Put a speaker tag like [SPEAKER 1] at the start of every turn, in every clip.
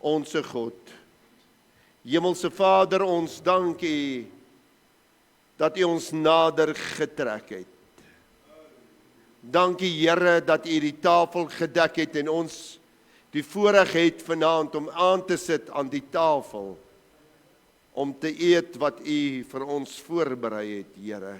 [SPEAKER 1] onse God. Hemelse Vader, ons dank U dat U ons nader getrek het. Dankie Here dat U die tafel gedek het en ons die voorreg het vanaand om aan te sit aan die tafel, om te eet wat U vir ons voorberei het, Here.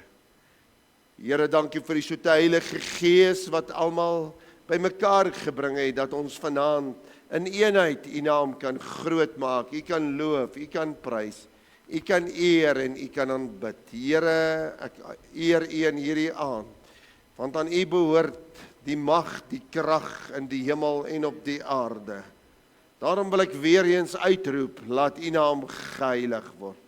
[SPEAKER 1] Here, dankie vir die soete Heilige Gees wat almal bymekaar gebring het, dat ons vanaand in eenheid U naam kan grootmaak, U kan loof, U kan prys, U kan eer en U kan aanbid. Here, ek eer U in hierdie aand, want aan U behoort die mag, die krag in die hemel en op die aarde. Daarom wil ek weer eens uitroep, laat U naam geheilig word.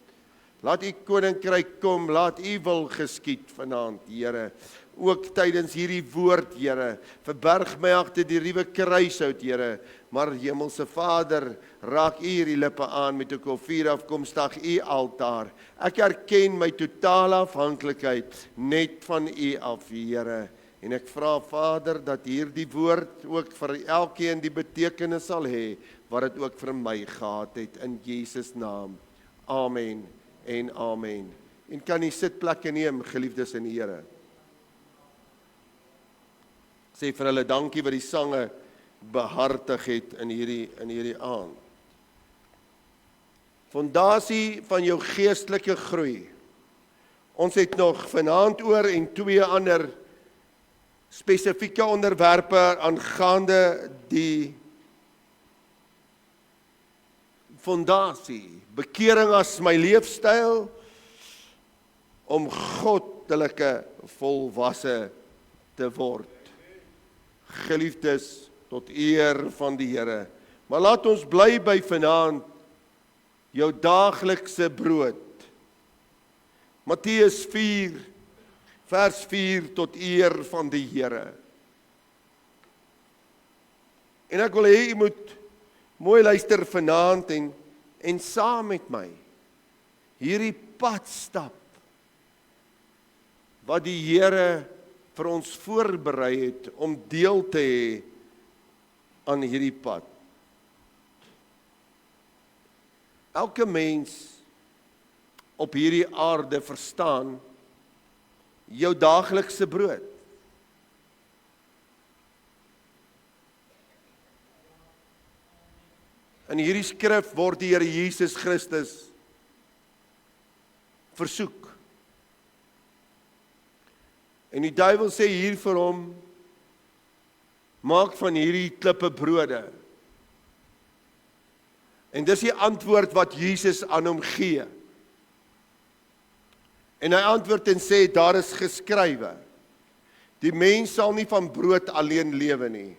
[SPEAKER 1] Laat U koninkryk kom, laat U wil geskied vanaand, Here. Ook tydens hierdie woord, Here, verberg my agter die ruwe kruishout, Here, maar Hemelse Vader, raak U hierdie lippe aan met 'n kofier afkomstig U altaar. Ek erken my totale afhanklikheid net van U af, Here. En ek vra, Vader, dat hierdie woord ook vir elkeen die betekenis sal hê, wat dit ook vir my gehad het, in Jesus naam. Amen en amen. En kan U sitplekke neem, geliefdes in die Here. Sê vir hulle dankie wat die sange behartig het in hierdie aand. Fondasie van jou geestelike groei. Ons het nog vanaand oor en 2 ander spesifieke onderwerpe aangaande die fondasie, bekering as my leefstyl, om goddelike volwasse te word. Geliefdes, tot eer van die Here. Maar laat ons bly by vanaand, jou daaglikse brood. Matteus 4, vers 4, tot eer van die Here. En ek wil hê, jy moet mooi luister vanaand en saam met my hierdie pad stap wat die Here vir ons voorberei het om deel te hê aan hierdie pad. Elke mens op hierdie aarde verstaan jou daaglikse brood. In hierdie skrif word die Here Jesus Christus versoek. En die duiwel sê hier vir hom, maak van hierdie klippe brode. En dis die antwoord wat Jesus aan hom gee. En hy antwoord en sê, daar is geskrywe, die mens sal nie van brood alleen lewe nie,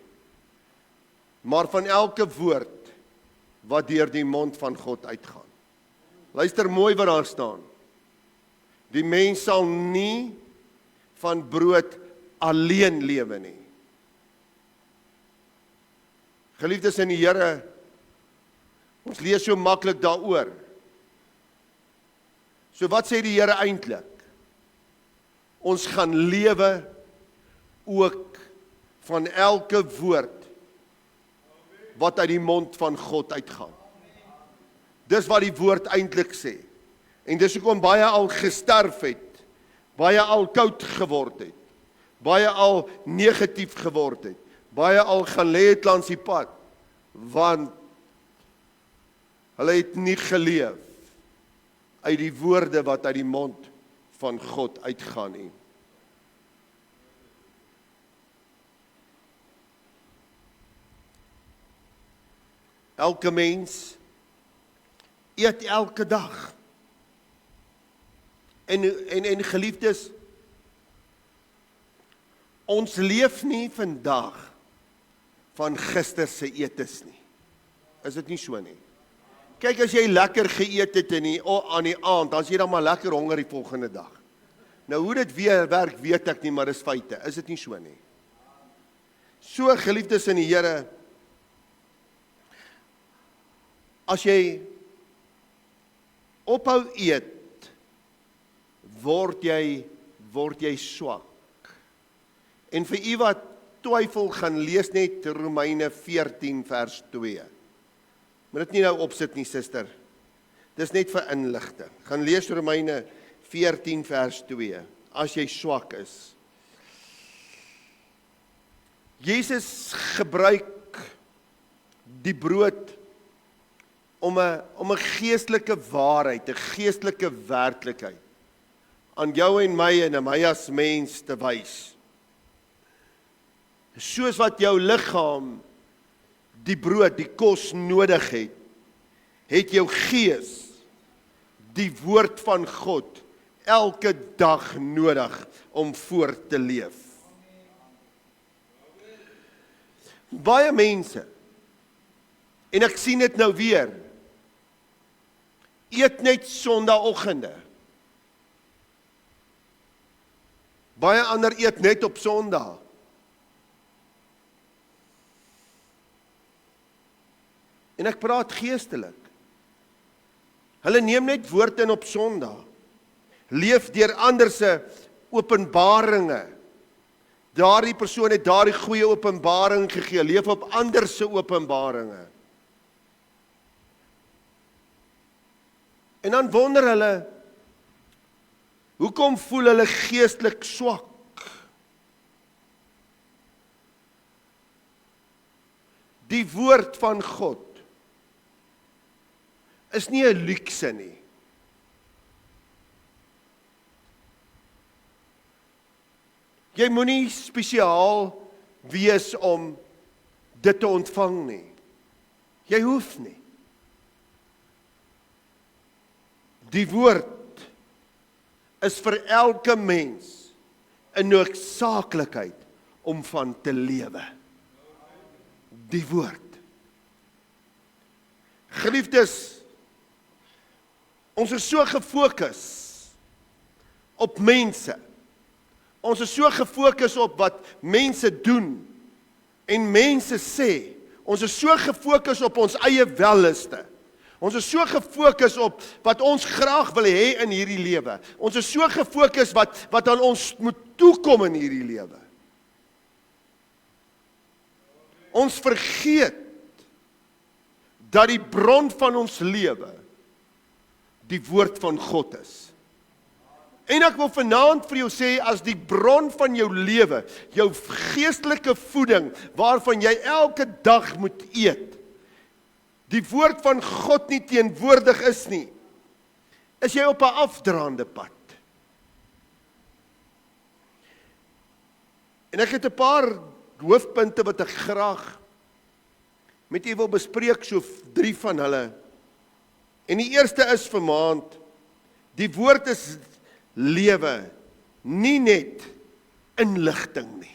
[SPEAKER 1] maar van elke woord wat deur die mond van God uitgaan. Luister mooi wat daar staan. Die mens sal nie van brood alleen lewe nie. Geliefdes in die Here, ons lees so maklik daaroor. So wat sê die Here eintlik? Ons gaan lewe ook van elke woord wat uit die mond van God uitgaan. Dis wat die woord eintlik sê. En dis hoekom baie al gesterf het, baie al koud geword het, baie al negatief geword het, baie al gaan lê het langs die pad, want hulle het nie geleef uit die woorde wat uit die mond van God uitgaan nie. Elke mens eet elke dag. En geliefdes, ons leef nie vandag van gister se eetes nie. Is dit nie so nie? Kyk, as jy lekker geëet het aan die aand, dan is jy dan maar lekker honger die volgende dag. Nou hoe dit weer werk, weet ek nie, maar dis feite. Is dit nie so nie? So, geliefdes in die Here, as jy ophou eet, word jy swak. En vir u wat twyfel, gaan lees net Romeine 14 vers 2. Moet dit nie nou opsit nie, suster. Dis net vir inligting. Gaan lees Romeine 14 vers 2, as jy swak is. Jesus gebruik die brood om 'n geestelike waarheid, 'n geestelike werklikheid aan jou en my en aan my as mens te wys. Soos wat jou liggaam die brood, die kos nodig het jou gees die woord van God elke dag nodig om voort te leef. Baie mense, en ek sien dit nou weer, eet net Sondagoggende. Baie ander eet net op Sondag. En ek praat geestelik. Hulle neem net woord in op Sondag. Leef deur ander se openbaringe. Daardie persoon het daardie goeie openbaring gegee, leef op ander se openbaringe. En dan wonder hulle, hoekom voel hulle geestelik swak? Die woord van God is nie 'n luukse nie. Jy moenie spesiaal wees om dit te ontvang nie. Jy hoef nie. Die woord is vir elke mens 'n noodsaaklikheid om van te lewe. Die woord. Geliefdes, ons is so gefokus op mense. Ons is so gefokus op wat mense doen en mense sê. Ons is so gefokus op ons eie welliste. Ons is so gefokus op wat ons graag wil hê in hierdie lewe. Ons is so gefokus wat aan ons moet toekom in hierdie lewe. Ons vergeet dat die bron van ons lewe die woord van God is. En ek wil vanaand vir jou sê, as die bron van jou lewe, jou geestelike voeding, waarvan jy elke dag moet eet, die woord van God nie teenwoordig is nie, is jy op 'n afdraande pad. En ek het 'n paar hoofpunte wat ek graag met u wil bespreek, so 3 van hulle. En die eerste is vanaand, die woord is lewe, nie net inligting nie.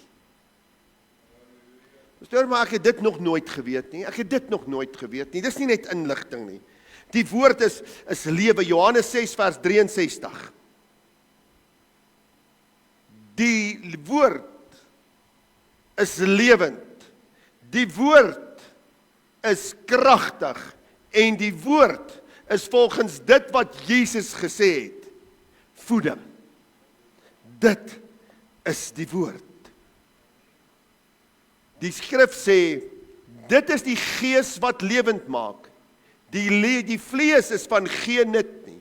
[SPEAKER 1] Maar ek het dit nog nooit geweet nie. Ek het dit nog nooit geweet nie. Dis nie net inligting nie. Die woord is lewe. Johannes 6 vers 63. Die woord is lewend. Die woord is kragtig en die woord is volgens dit wat Jesus gesê het, voeding. Dit is die woord. Die skrif sê, dit is die gees wat lewend maak. Die vlees is van geen nut nie.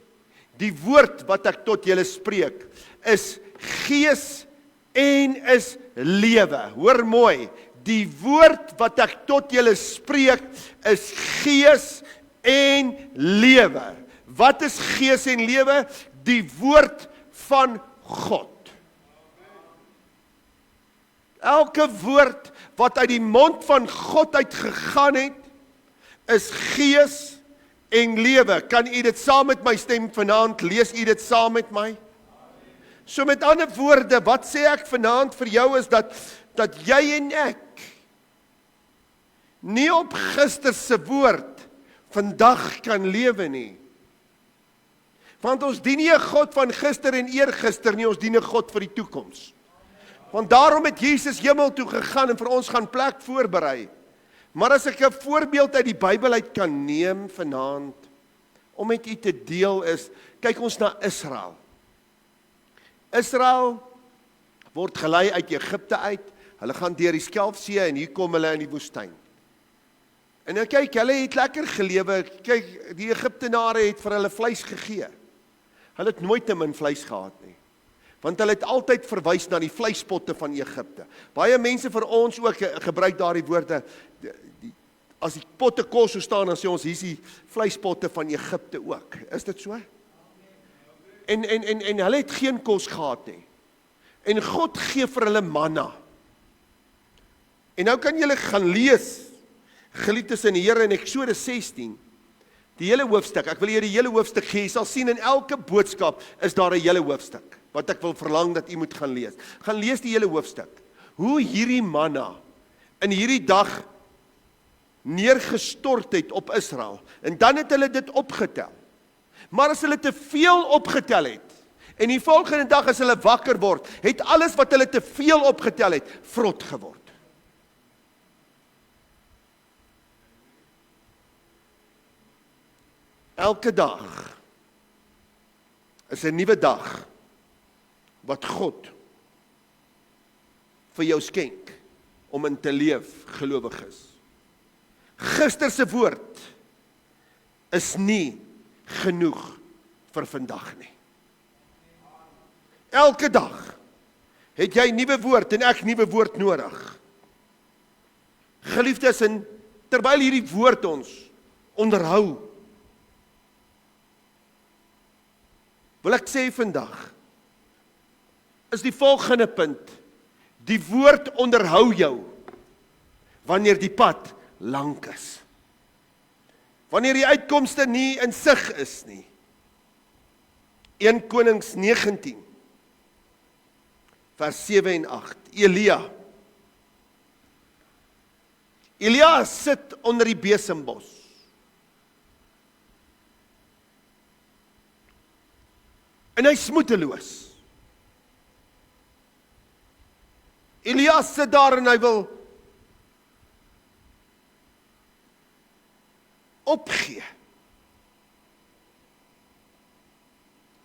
[SPEAKER 1] Die woord wat ek tot julle spreek, is gees en is lewe. Hoor mooi, die woord wat ek tot julle spreek, is gees en lewe. Wat is gees en lewe? Die woord van God. Elke woord wat uit die mond van God uitgegaan het, is gees en lewe. Kan u dit saam met my stem vanaand? Lees u dit saam met my? So met ander woorde, wat sê ek vanaand vir jou is dat jy en ek nie op gister se woord vandag kan lewe nie. Want ons dien nie 'n God van gister en eergister nie, ons dien 'n God vir die toekoms. Want daarom het Jesus hemel toe gegaan en vir ons gaan plek voorberei. Maar as ek 'n voorbeeld uit die Bybel uit kan neem vanaand, om met u te deel is, kyk ons na Israel. Israel word gelei uit Egipte uit, hulle gaan deur die Skelfsee en hier kom hulle in die woestyn. En nou kyk, hulle het lekker gelewe. Kyk, die Egiptenare het vir hulle vleis gegee. Hulle het nooit te min vleis gehad nie. Want hulle het altyd verwys na die vleispotte van Egipte. Baie mense vir ons ook gebruik daardie woorde. As die potte kos so staan, dan sê ons, hier is die vleispotte van Egipte ook. Is dit so? En hulle het geen kos gehad nie. En God gee vir hulle manna. En nou kan julle gaan lees, geliefdes in die Here, in Eksodus 16, die hele hoofstuk. Ek wil julle die hele hoofstuk gee. Jy sal sien in elke boodskap is daar 'n hele hoofstuk, wat ek wil verlang dat u moet gaan lees. Gaan lees die hele hoofstuk. Hoe hierdie manna in hierdie dag neergestort het op Israel. En dan het hulle dit opgetel. Maar as hulle te veel opgetel het, en die volgende dag as hulle wakker word, het alles wat hulle te veel opgetel het, vrot geword. Elke dag is 'n nuwe dag wat God vir jou skenk om in te leef, gelowig is. Gister se woord is nie genoeg vir vandag nie. Elke dag het jy nuwe woord en ek nuwe woord nodig. Geliefdes, en terwyl hierdie woord ons onderhou, wil ek sê vandag, is die volgende punt, die woord onderhou jou, wanneer die pad lank is. Wanneer die uitkomste nie in sig is nie. 1 Konings 19, vers 7 en 8, Elia sit onder die besembos. En hy is moedeloos. Elia sit daar en hy wil opgee.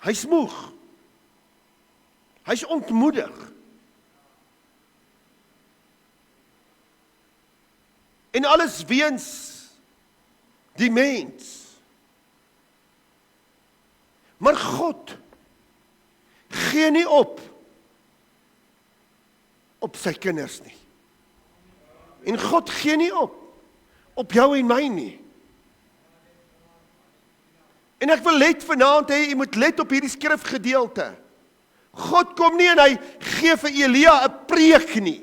[SPEAKER 1] Hy's moeg. Hy's ontmoedig. En alles weens die mens. Maar God gee nie op sy kinders nie. En God gee nie op jou en my nie. En ek wil let vanaand hê, jy moet let op hierdie skrifgedeelte. God kom nie en hy gee vir Elia 'n preek nie.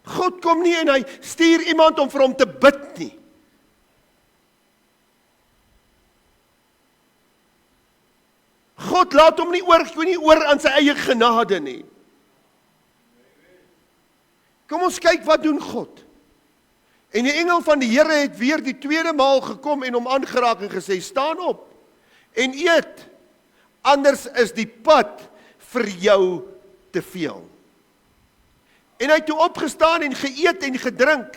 [SPEAKER 1] God kom nie en hy stuur iemand om vir hom te bid nie. God laat hom nie oor aan sy eie genade nie. Kom ons kyk wat doen God. En die engel van die Here het weer die tweede maal gekom en hom aangeraak en gesê, staan op en eet, anders is die pad vir jou te veel. En hy het toe opgestaan en geëet en gedrink,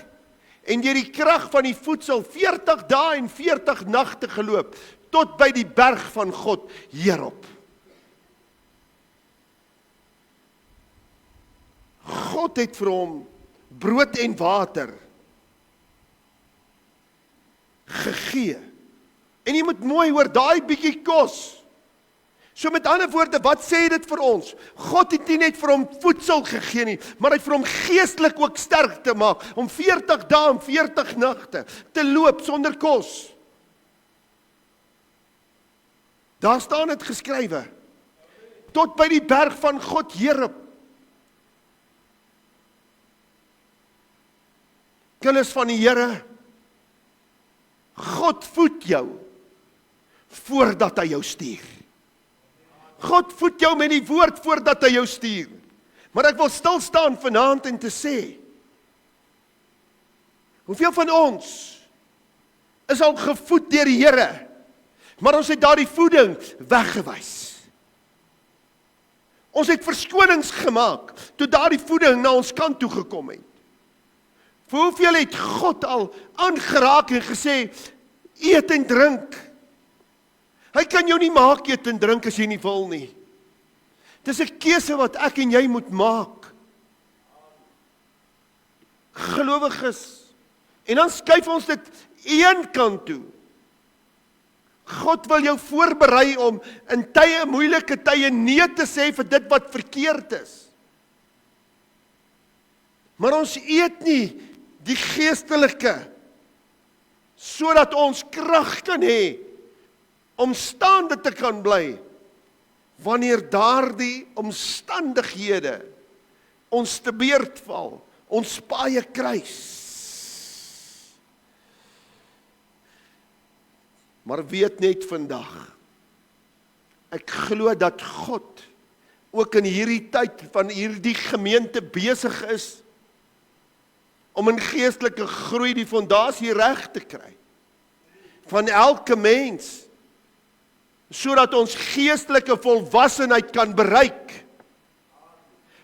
[SPEAKER 1] en deur die krag van die voedsel 40 dae en 40 nagte geloop, tot by die berg van God hierop. God het vir hom brood en water gegee. En jy moet mooi hoor, daai bietjie kos. So met ander woorde, wat sê dit vir ons? God het nie net vir hom voedsel gegee nie, maar hy het vir hom geestelik ook sterk te maak, om 40 dae en 40 nagte te loop sonder kos. Daar staan dit geskrywe, tot by die berg van God Here. Kinders van die Here, God voed jou, voordat hy jou stuur. God voed jou met die woord voordat hy jou stuur. Maar ek wil stil staan vanaand en te sê, hoeveel van ons is al gevoed deur die Here, maar ons het daardie voeding weggewys. Ons het verskonings gemaak, toe daardie voeding na ons kant toe gekom het. Vir hoeveel het God al aangeraak en gesê, eet en drink. Hy kan jou nie maak eet en drink as jy nie wil nie. Dis 'n keuse wat ek en jy moet maak. Gelowiges. En dan skuif ons dit een kant toe. God wil jou voorberei om in moeilike tye nee te sê vir dit wat verkeerd is. Maar ons eet nie die geestelike sodat ons krag kan hê om staande te kan bly wanneer daardie omstandighede ons te beurt val, ons paaie kruis. Maar weet net vandag, ek glo dat God ook in hierdie tyd van hierdie gemeente besig is om in geestelike groei die fondasie reg te kry van elke mens, sodat ons geestelike volwassenheid kan bereik.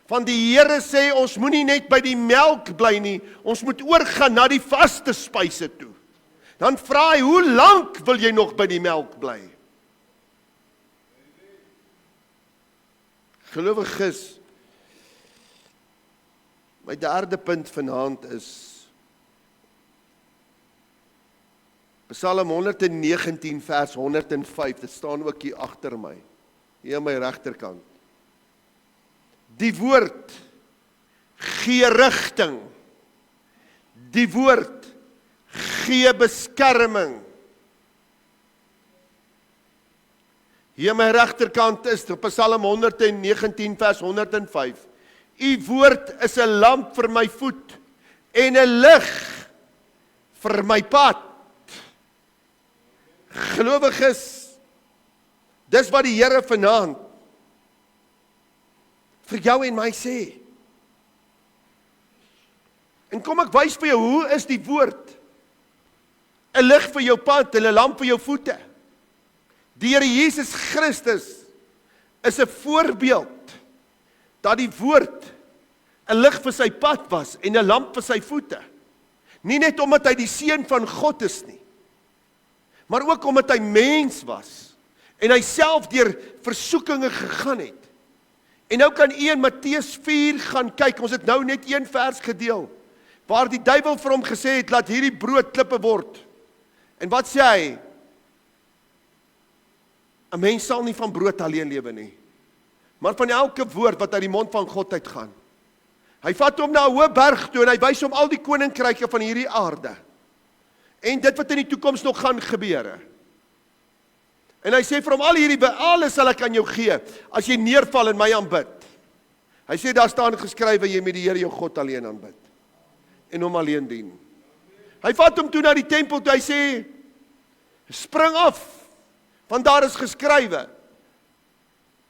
[SPEAKER 1] Want die Here sê ons moenie net by die melk bly nie, ons moet oorgaan na die vaste spyse toe. Dan vra hy, hoe lank wil jy nog by die melk bly? Gelowiges, my derde punt vanaand is Psalm 119 vers 105, dit staan ook hier agter my, hier aan my regterkant. Die woord gee rigting, die woord gee beskerming. Hier aan my regterkant is Psalm 119 vers 105. U woord is 'n lamp vir my voet en 'n lig vir my pad. Gelowiges, dis wat die Here vanaand vir jou en my sê. En kom ek wys vir jou, hoe is die woord? 'n lig vir jou pad en 'n lamp vir jou voete. Die Here Jesus Christus is 'n voorbeeld dat die woord 'n lig vir sy pad was en 'n lamp vir sy voete. Nie net omdat hy die seun van God is nie, maar ook omdat hy mens was en hy self deur versoekinge gegaan het. En nou kan u in Matteus 4 gaan kyk, ons het nou net een vers gedeel, waar die duiwel vir hom gesê het, laat hierdie brood klippe word. En wat sê hy? 'n Mens sal nie van brood alleen lewe nie, maar van elke woord wat uit die mond van God uitgaan. Hy vat hom na 'n hoë berg toe en hy wys hom al die koninkryke van hierdie aarde. En dit wat in die toekoms nog gaan gebeur. En hy sê vir hom, alles sal ek aan jou gee, as jy neerval en my aanbid. Hy sê, daar staan geskrywe, jy moet die Here jou God alleen aanbid. En hom alleen dien. Hy vat hom toe na die tempel toe, hy sê, spring af, want daar is geskrywe,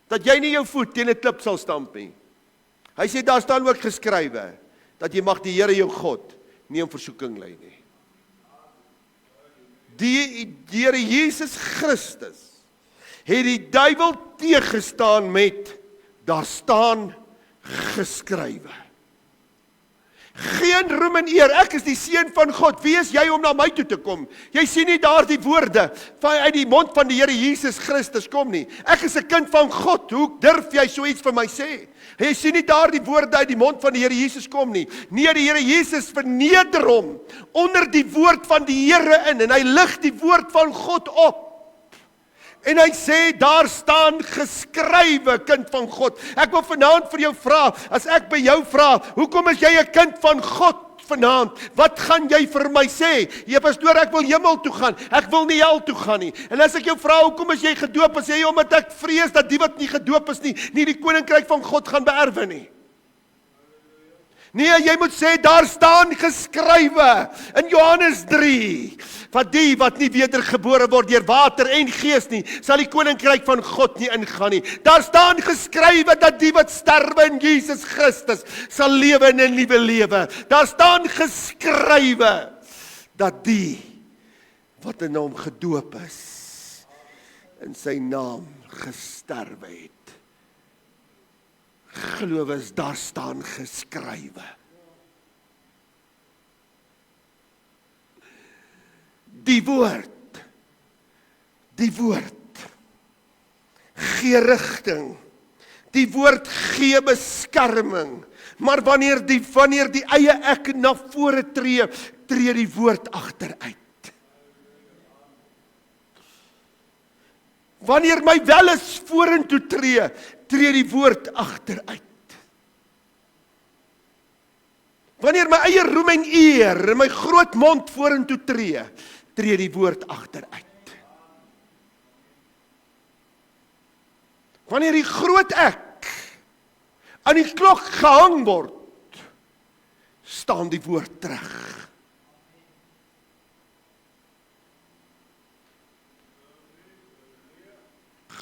[SPEAKER 1] dat jy nie jou voet teen 'n klip sal stamp nie. Hy sê, daar staan ook geskrywe, dat jy mag die Here jou God nie in versoeking lei nie. Die Here Jesus Christus het die duiwel teëgestaan met, daar staan geskrywe. Geen roem en eer, ek is die seun van God, wie is jy om na my toe te kom? Jy sien nie daar die woorde uit die mond van die Here Jesus Christus kom nie. Ek is 'n kind van God, hoe durf jy so iets vir my sê? Jy sien nie daar die woorde uit die mond van die Here Jesus kom nie. Nee, die Here Jesus verneder hom onder die woord van die Here in, en hy lig die woord van God op. En hy sê, daar staan geskrywe, kind van God. Ek wil vanaand vir jou vra, as ek by jou vra, hoekom is jy 'n kind van God vanaand? Wat gaan jy vir my sê? Jy pastoor, ek wil hemel toe gaan, ek wil nie hel toe gaan nie. En as ek jou vra, hoekom is jy gedoop? Dan sê jy, omdat ek vrees dat die wat nie gedoop is nie die koninkryk van God gaan beerwe nie. Nee, jy moet sê, daar staan geskrywe in Johannes 3, van die wat nie wedergebore word deur water en gees nie, sal die koninkryk van God nie ingaan nie. Daar staan geskrywe dat die wat sterwe in Jesus Christus sal lewe in 'n nuwe lewe. Daar staan geskrywe dat die wat in hom gedoop is, in sy naam gesterwe het. Gelowiges, daar staan geskrywe. Die woord gee rigting, Die woord gee beskerming. Maar wanneer die eie ek na vore tree die woord agteruit. Wanneer my welis vorentoe tree die woord agteruit. Wanneer my eie roem en eer in my groot mond vorentoe tree die woord agteruit. Wanneer die groot ek aan die klok gehang word, staan die woord terug.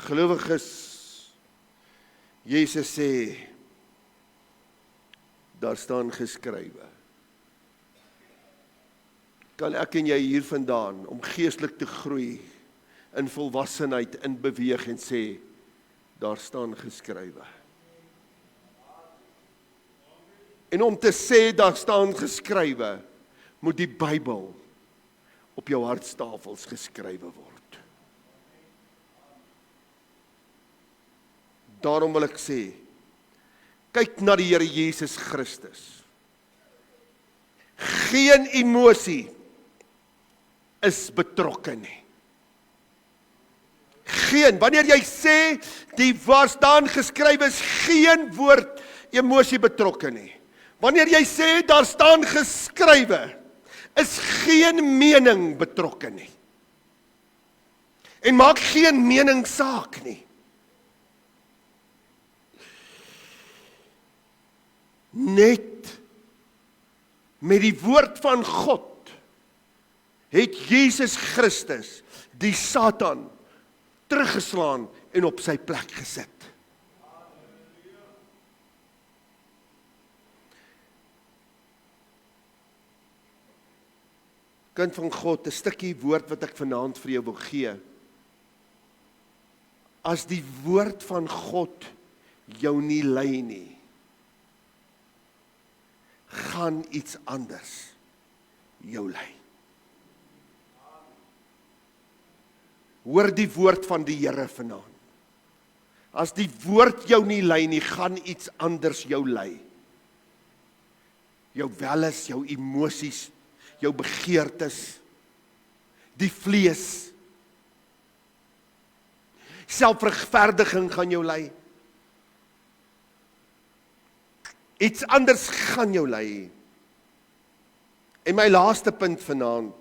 [SPEAKER 1] Gelowiges, Jesus sê, daar staan geskrywe. Kan ek en jy hier vandaan, om geestelik te groei, in volwassenheid, in beweeg en sê, daar staan geskrywe. En om te sê, daar staan geskrywe, moet die Bybel op jou hartstafels geskrywe word. Daarom wil ek sê, kyk na die Here Jesus Christus. Geen emosie is betrokke nie. Geen, wanneer jy sê, die waar staan geskrywe is geen woord emosie betrokke nie. Wanneer jy sê, daar staan geskrywe, is geen mening betrokke nie. En maak geen mening saak nie. Net met die woord van God het Jesus Christus die Satan teruggeslaan en op sy plek gesit. Kind van God, 'n stukkie woord wat ek vanaand vir jou wil gee. As die woord van God jou nie lei nie, gaan iets anders jou lei. Hoor die woord van die Here vanaand. As die woord jou nie lei nie, gaan iets anders jou lei. Jou welis, jou emosies, jou begeertes, die vlees. Selfregverdiging gaan jou lei. Iets anders gaan jou lei. En my laaste punt vanaand,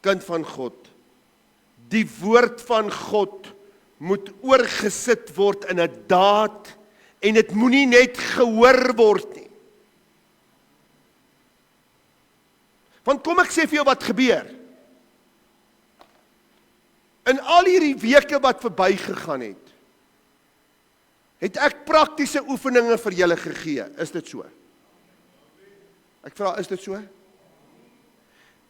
[SPEAKER 1] kind van God, die woord van God moet oorgesit word in 'n daad en dit moenie net gehoor word nie. Want kom ek sê vir jou wat gebeur. In al hierdie weke wat verbygegaan het ek praktiese oefeninge vir julle gegee. Is dit so? Ek vra, is dit so?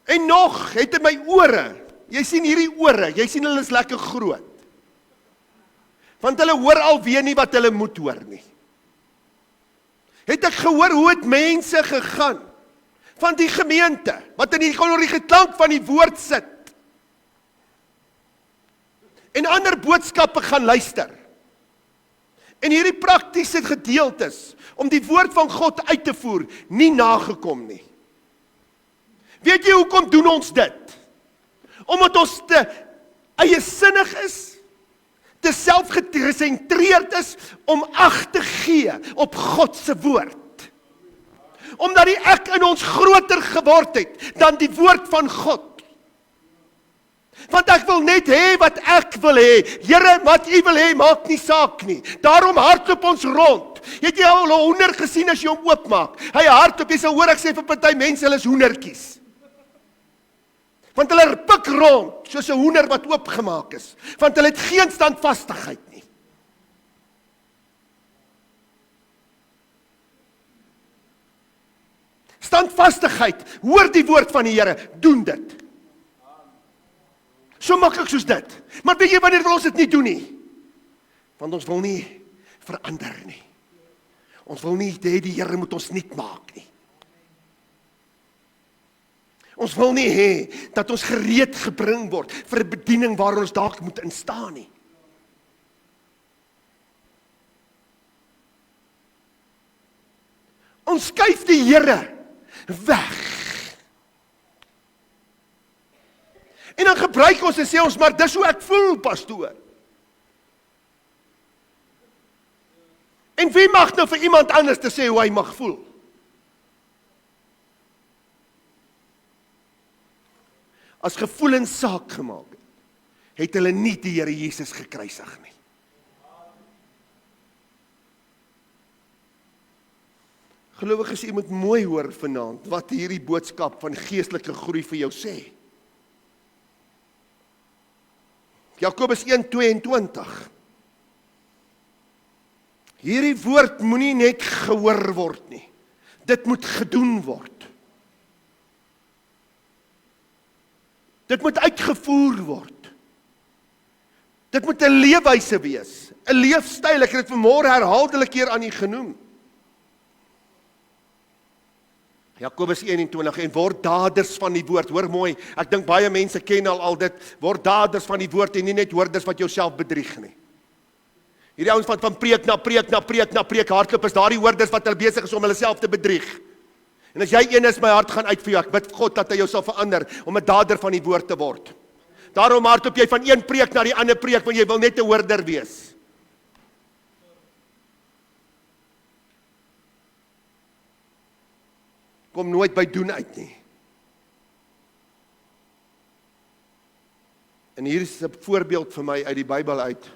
[SPEAKER 1] En nog het in my ore, jy sien hierdie ore, jy sien hulle is lekker groot. Want hulle hoor alweer nie wat hulle moet hoor nie. Het ek gehoor hoe het mense gegaan van die gemeente, wat in die geklank van die woord sit, en ander boodskappe gaan luister. En hierdie praktiese gedeeltes, om die woord van God uit te voer, nie nagekom nie. Weet jy hoekom doen ons dit? Omdat ons te eiesinnig is, te selfgesentreerd is, om ag te gee op God se woord. Omdat die ek in ons groter geword het, dan die woord van God. Want ek wil net hê wat ek wil hê. Here, wat U wil hê, maak nie saak nie. Daarom hardloop ons rond. Het jy al 'n hoender gesien as jy hom oopmaak? Hy hardloop, jy sal hoor ek sê vir party mense, hulle is hoendertjies. Want hulle pik rond, soos 'n hoender wat oopgemaak is. Want hulle het geen standvastigheid nie. Standvastigheid, hoor die woord van die Here, doen dit. So maklik soos dit. Maar weet jy wanneer wil ons dit nie doen nie? Want ons wil nie verander nie. Ons wil nie hê die Here moet ons nuut maak nie. Ons wil nie hê dat ons gereed gebring word vir 'n bediening waar ons dalk moet instaan nie. Ons skuif die Here weg. En dan gebruik ons en sê ons, maar dis hoe ek voel, pastoor. En wie mag nou vir iemand anders te sê hoe hy mag voel? As gevoelens saak gemaak het hulle nie die Here Jesus gekruisig nie. Gelowiges, jy moet mooi hoor vanaand wat hierdie boodskap van geestelike groei vir jou sê. Jakobus 1:22. Hierdie woord moenie net gehoor word nie. Dit moet gedoen word. Dit moet uitgevoer word. Dit moet 'n leefwyse wees, 'n leefstyl. Ek het dit vanmôre herhaaldelik keer aan u genoem. Jakobus 1:21, en word daders van die woord. Hoor mooi, ek dink baie mense ken al dit, word daders van die woord en nie net hoorders wat jouself bedrieg nie. Hierdie ouens van preek na preek hardloop, is daardie hoorders wat hulle besig is om hulle self te bedrieg. En as jy een is, my hart gaan uit vir jou, ek bid God dat hy jou sal verander, om 'n dader van die woord te word. Daarom hardloop jy van een preek na die ander preek, want jy wil net 'n hoorder wees. Kom nooit by doen uit nie. En hier is 'n voorbeeld vir my uit die Bybel uit.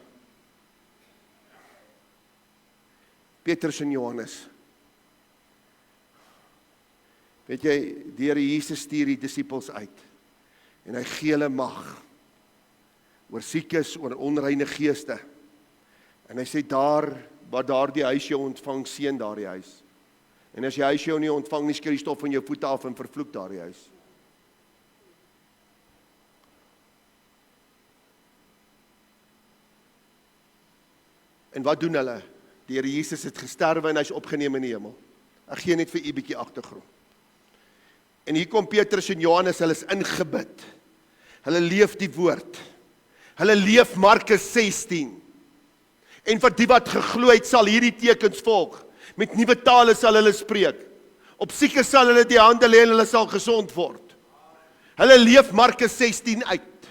[SPEAKER 1] Petrus en Johannes. Weet jy, die Here Jesus stuur die disippels uit. En hy gee hulle mag oor siekes, oor onreine geeste. En hy sê daar, wat daardie huis jou ontvang, seën daardie huis. En as jy huis jou nie ontvang nie, skeur die stof van jou voete af en vervloek daardie huis. En wat doen hulle? Die Here Jesus het gesterwe en hy is opgeneem in die hemel. Ek gee net vir u 'n bietjie agtergrond. En hier kom Petrus en Johannes, hulle is ingebid. Hulle leef die woord. Hulle leef Markus 16. En vir die wat geglo het, sal hierdie tekens volg. Met nuwe tale sal hulle spreek. Op siekes sal hulle die hande lê en hulle sal gesond word. Hulle leef Markus 16 uit.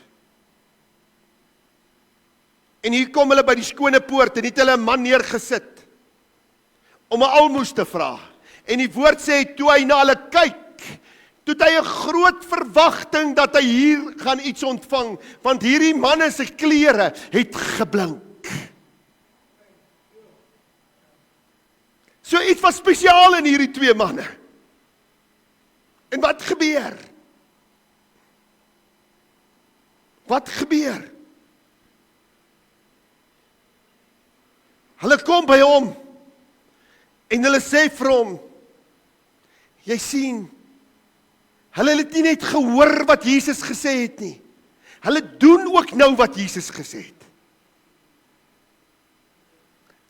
[SPEAKER 1] En hier kom hulle by die skone poort en het hulle 'n man neergesit om 'n almoes te vra. En die woord sê, toe hy na hulle kyk, toe het hy 'n groot verwagting dat hy hier gaan iets ontvang, want hierdie manne se klere het geblink. So iets was spesiaal in hierdie twee manne. En wat gebeur? Wat gebeur? Hulle kom by hom en hulle sê vir hom, jy sien, hulle het nie net gehoor wat Jesus gesê het nie. Hulle doen ook nou wat Jesus gesê het.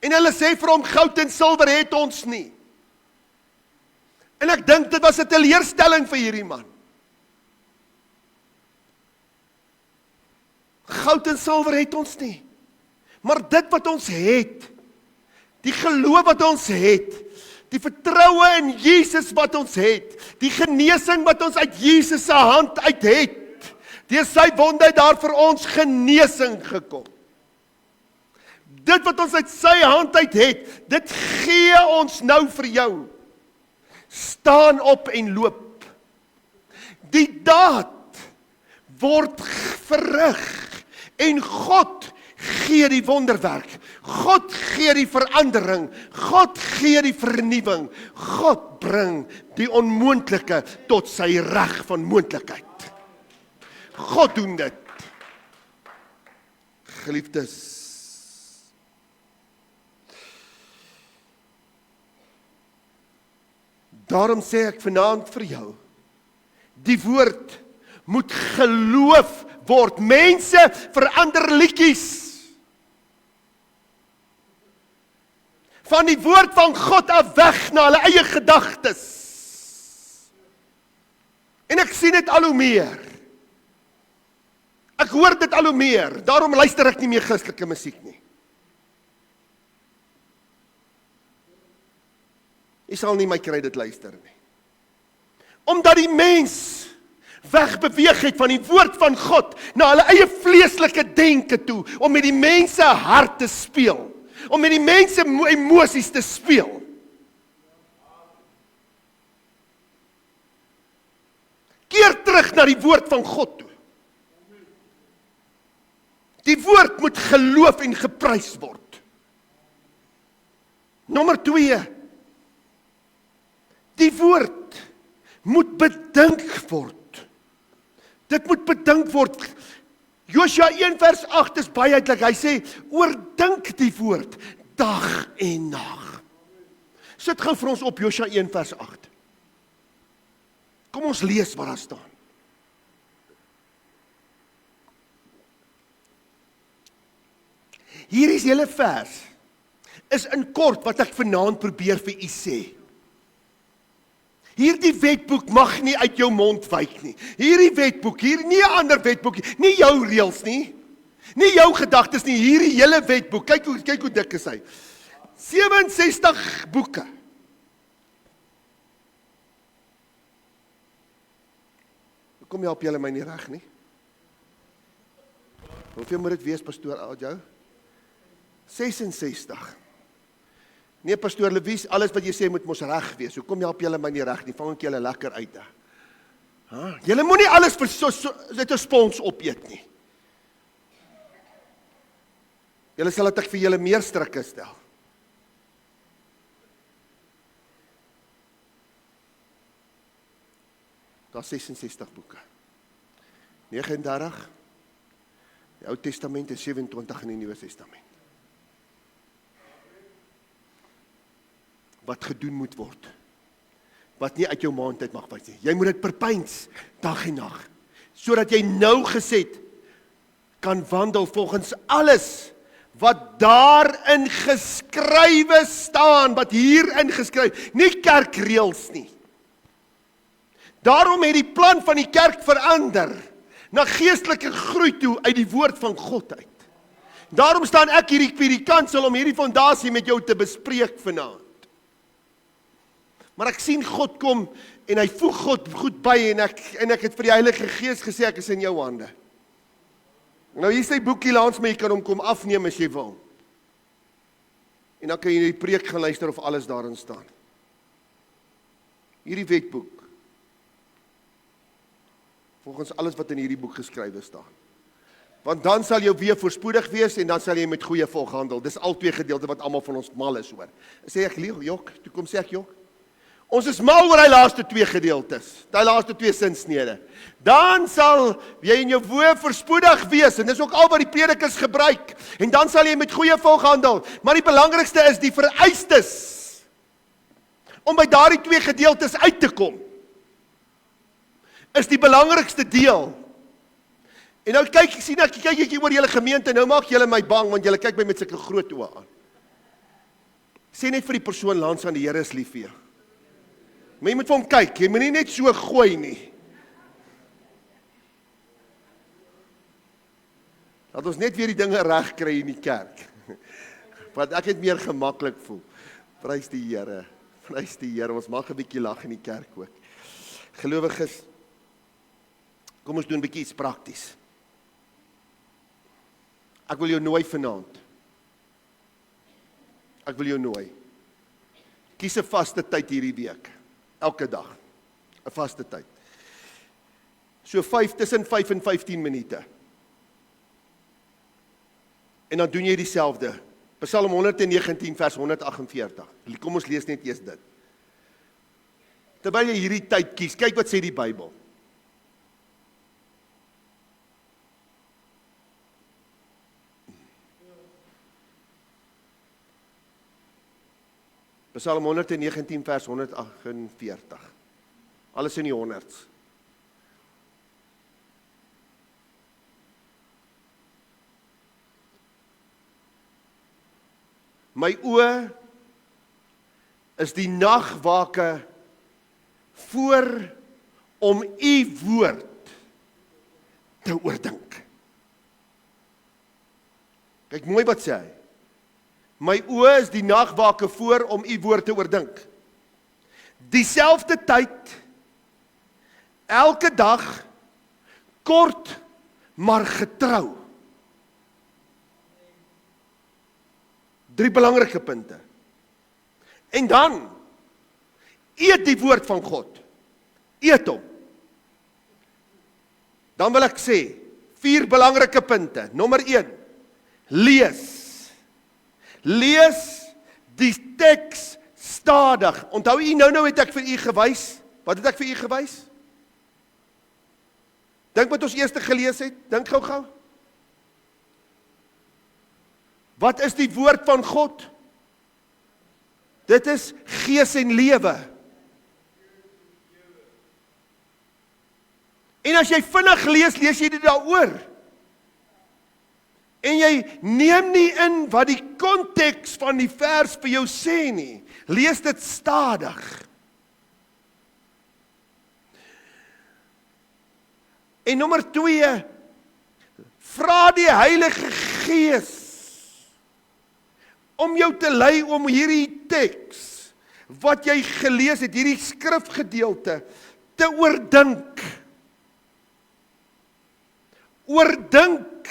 [SPEAKER 1] En hulle sê vir hom, goud en silwer het ons nie. En ek dink dit was 'n teleurstelling vir hierdie man. Goud en silwer het ons nie. Maar dit wat ons het, die geloof wat ons het, die vertroue in Jesus wat ons het, die genesing wat ons uit Jesus se hand uit het, deur sy wonde het daar vir ons genesing gekom. Dit wat ons uit sy hand uit het, dit gee ons nou vir jou. Staan op en loop. Die daad word verrig en God gee die wonderwerk. God gee die verandering. God gee die vernuwing. God bring die onmoontlike tot sy reg van moontlikheid. God doen dit. Geliefdes, daarom sê ek vanaand vir jou, die woord moet geloof word. Mense verander liedjies. Van die woord van God af weg na hulle eie gedagtes. En ek sien dit al hoe meer. Ek hoor dit al hoe meer. Daarom luister ek nie meer Christelike musiek nie. Jy sal nie my kry dit luister nie. Omdat die mens wegbeweeg het van die woord van God na hulle eie vleeslike denke toe, om met die mense hart te speel, om met die mense emosies te speel. Keer terug na die woord van God toe. Die woord moet geloof en geprys word. Nommer 2. Die woord moet bedink word. Dit moet bedink word. Josua 1 vers 8 is baie duidelik. Hy sê, oordink die woord dag en nag. Sit gou vir ons op Josua 1 vers 8. Kom ons lees wat daar staan. Hier is hele vers. Is in kort wat ek vanaand probeer vir u sê. Hierdie wetboek mag nie uit jou mond wyk nie. Hierdie wetboek, hier nie 'n ander wetboek, nie jou reëls nie. Nie jou gedagtes nie, hierdie hele wetboek. Kyk hoe dik is hy. 67 boeke. Kom jy help julle my nie reg nie? Hoeveel moet dit wees, pastoor Adjou? 66. Nee, pastoor Lewies, alles wat jy sê moet mos reg wees. Hoekom help julle my nie reg nie? Vang ek julle lekker uit. Julle moenie alles vir dit 'n spons opeet nie. Julle sal dat ek vir julle meer strikke stel. Daar 66 boeke. 39 die Ou Testament en 27 in die Nuwe Testament. Wat gedoen moet word. Wat nie uit jou mond uit mag wys nie. Jy moet dit perpyns dag en nag, sodat jy nou gesed kan wandel volgens alles wat daarin geskrywe staan, wat hierin geskryf, nie kerkreëls nie. Daarom het die plan van die kerk verander na geestelike groei toe uit die woord van God uit. Daarom staan ek hier by die kansel om hierdie fondasie met jou te bespreek vanaand. Maar ek sien God kom en hy voeg God goed by en ek het vir die Heilige Gees gesê ek is in jou hande. Nou hier is die boekie langs my, jy kan hom kom afneem as jy wil. En dan kan jy die preek gaan luister of alles daarin staan. Hierdie wetboek. Volgens alles wat in hierdie boek geskrywe staan. Want dan sal jou weë voorspoedig wees en dan sal jy met goeie volk handel. Dis al twee gedeelte wat almal van ons mal is oor. Sê ek lieg, jok, toe kom sê ek jok. Ons is mal oor die laaste twee gedeeltes, die laaste twee sinsnede. Dan sal jy in jou woord voorspoedig wees, en dis ook al wat die predikers gebruik, en dan sal jy met goeie volk handel. Maar die belangrikste is die vereistes, om by daardie twee gedeeltes uit te kom, is die belangrikste deel. En nou kyk ek oor julle gemeente, nou maak julle my bang, want julle kyk my met sulke groot oë aan. Sê net vir die persoon langs aan, die Here is lief vir jou. Maar jy moet vir hom kyk, jy moet nie net so gooi nie. Laat ons net weer die dinge reg kry in die kerk. Want ek het meer gemaklik voel. Prys die Here. Prys die Here. Ons mag 'n bietjie lag in die kerk ook. Gelowiges, kom ons doen 'n bietjie iets prakties. Ek wil jou nooi vanaand. Ek wil jou nooi. Kies 'n vaste tyd hierdie week. Elke dag, 'n vaste tyd. So tussen 5 en 15 minute. En dan doen jy dieselfde. Psalm 119 vers 148. Kom ons lees net eers dit. Terwyl jy hierdie tyd kies, kyk wat sê die Bybel. Psalm 119 vers 148. Alles in die honderds. My oë is die nagwake voor om u woord te oordink. Kyk mooi wat sê hy. My oë is die nagwake voor om u woord te oordink. dieselfde tyd, elke dag, kort, maar getrou. 3 belangrike punte. En dan, eet die woord van God. Eet hom. Dan wil ek sê, 4 belangrike punte. Nommer 1, lees. Lees die teks stadig. Onthou u nou het ek vir u gewys. Wat het ek vir u gewys? Dink wat ons eerste gelees het. Dink gou. Wat is die woord van God? Dit is gees en lewe. En as jy vinnig lees, lees jy dit daaroor. En jy neem nie in wat die konteks van die vers vir jou sê nie. Lees dit stadig. En nommer 2, vra die Heilige Gees om jou te lei om hierdie teks, wat jy gelees het, hierdie skrifgedeelte, te oordink. Oordink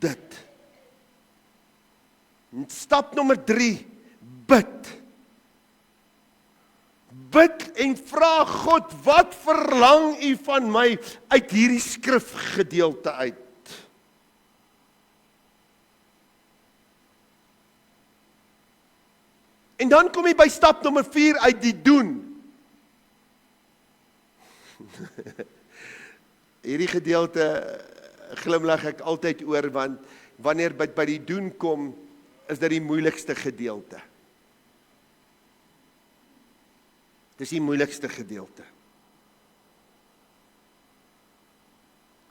[SPEAKER 1] dit. Stap nommer 3, bid. Bid en vra God, wat verlang u van my uit hierdie skrifgedeelte uit? En dan kom jy by stap nommer 4 uit die doen. Hierdie gedeelte glimlag ek altyd oor, want wanneer by die doen kom, is dit die moeilikste gedeelte. Dis die moeilikste gedeelte.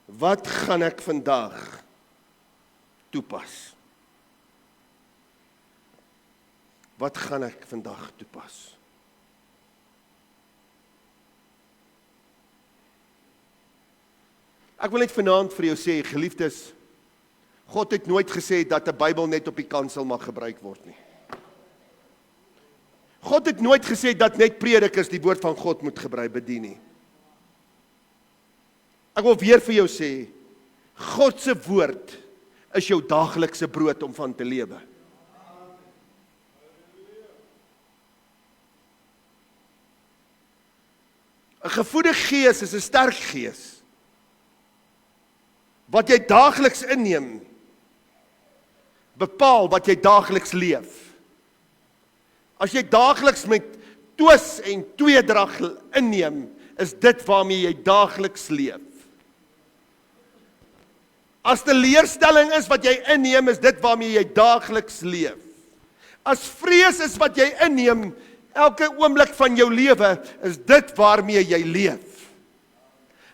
[SPEAKER 1] Wat gaan ek vandag toepas? Wat gaan ek vandag toepas? Ek wil net vanaand vir jou sê, geliefdes, God het nooit gesê dat 'n Bybel net op die kansel mag gebruik word nie. God het nooit gesê dat net predikers die woord van God moet bedien nie. Ek wil weer vir jou sê, God se woord is jou daaglikse brood om van te lewe. Een gevoede gees is 'n sterk gees, wat jy daagliks inneem, bepaal wat jy daagliks leef. As jy daagliks met twis en tweedrag inneem, is dit waarmee jy daagliks leef. As teleurstelling is wat jy inneem, is dit waarmee jy daagliks leef. As vrees is wat jy inneem, elke oomblik van jou lewe, is dit waarmee jy leef.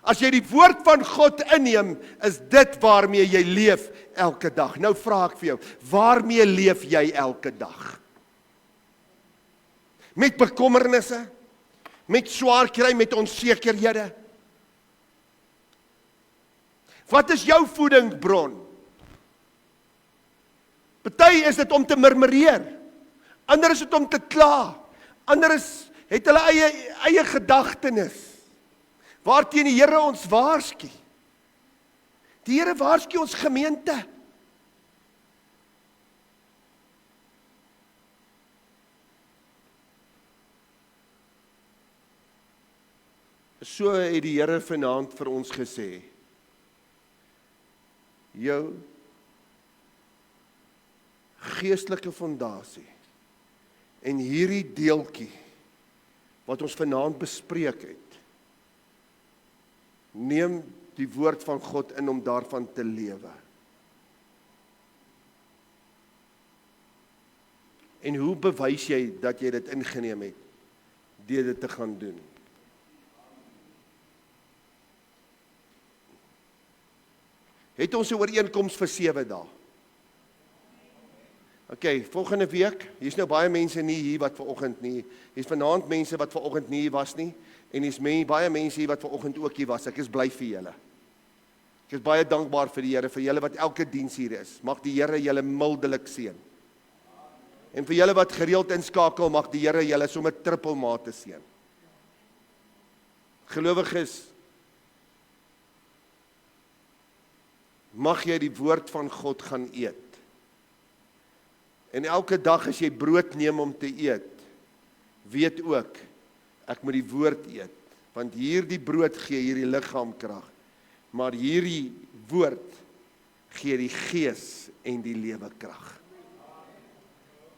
[SPEAKER 1] As jy die woord van God inneem, is dit waarmee jy leef elke dag. Nou vra ek vir jou, waarmee leef jy elke dag? Met bekommernisse, met swaar kry, met onsekerhede. Wat is jou voedingsbron? Party is dit om te murmureer, ander is dit om te kla, ander het hulle eie gedagtenis, waarteen die Here ons waarsku. Die Here waarsku ons gemeente. So het die Here vanaand vir ons gesê, jou geestelike fondasie en hierdie deeltjie wat ons vanaand bespreek het, neem die woord van God in om daarvan te lewe. En hoe bewys jy dat jy dit ingeneem het, deur dit te gaan doen? Het ons 'n ooreenkoms vir 7 dae? OK, volgende week, hier's nou baie mense nie hier wat vanoggend nie, hier's vanaand mense wat vanoggend nie hier was nie, en hier's baie mense hier wat vanoggend ook hier was, ek is bly vir julle. Ek is baie dankbaar vir die Here, vir julle wat elke diens hier is. Mag die Here julle mildelik seën. En vir julle wat gereeld inskakel, mag die Here julle sommer trippelmate seën. Gelowiges, mag jy die woord van God gaan eet. En elke dag as jy brood neem om te eet, weet ook, ek moet die woord eet. Want hierdie brood gee hierdie liggaam krag, maar hierdie woord gee die gees en die lewe krag.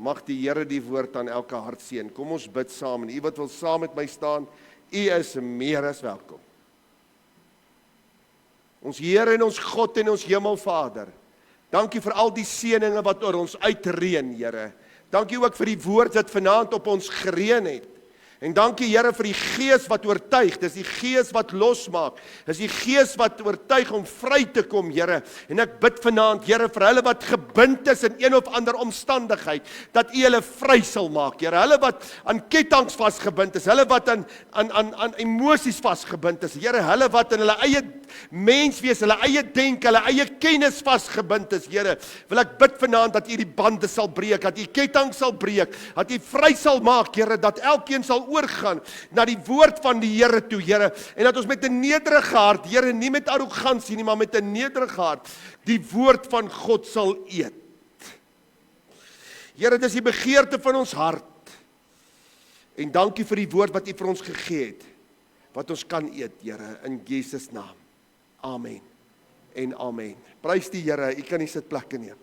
[SPEAKER 1] Mag die Here die woord aan elke hart seën. Kom ons bid saam, en u wat wil saam met my staan, u is meer as welkom. Ons Here en ons God en ons Hemelvader, dankie vir al die seëninge wat oor ons uitreën, Here. Dankie ook vir die woord wat vanaand op ons gereën het. En dankie Here vir die gees wat oortuig, dis die gees wat losmaak, dis die gees wat oortuig om vry te kom, Here. En ek bid vanaand, Here, vir hulle wat gebind is in een of ander omstandigheid, dat u hulle vry sal maak, Here. Hulle wat aan ketTINGs vasgebind is, hulle wat aan emosies vasgebind is, Here, hulle wat in hulle eie menswees, hulle eie denk, hulle eie kennis vasgebind is, Here. Wil ek bid vanaand dat u die bande sal breek, dat u ketTINGs sal breek, dat u vry sal maak, Here, dat elkeen sal oorgaan na die woord van die Here toe, Here, en dat ons met 'n nederige hart, Here, nie met arrogansie nie, maar met 'n nederige hart, die woord van God sal eet. Here, dit is die begeerte van ons hart, en dankie vir die woord wat u vir ons gegee het, wat ons kan eet, Here, in Jesus naam. Amen en amen. Prys die Here, u kan die sitplekke neem.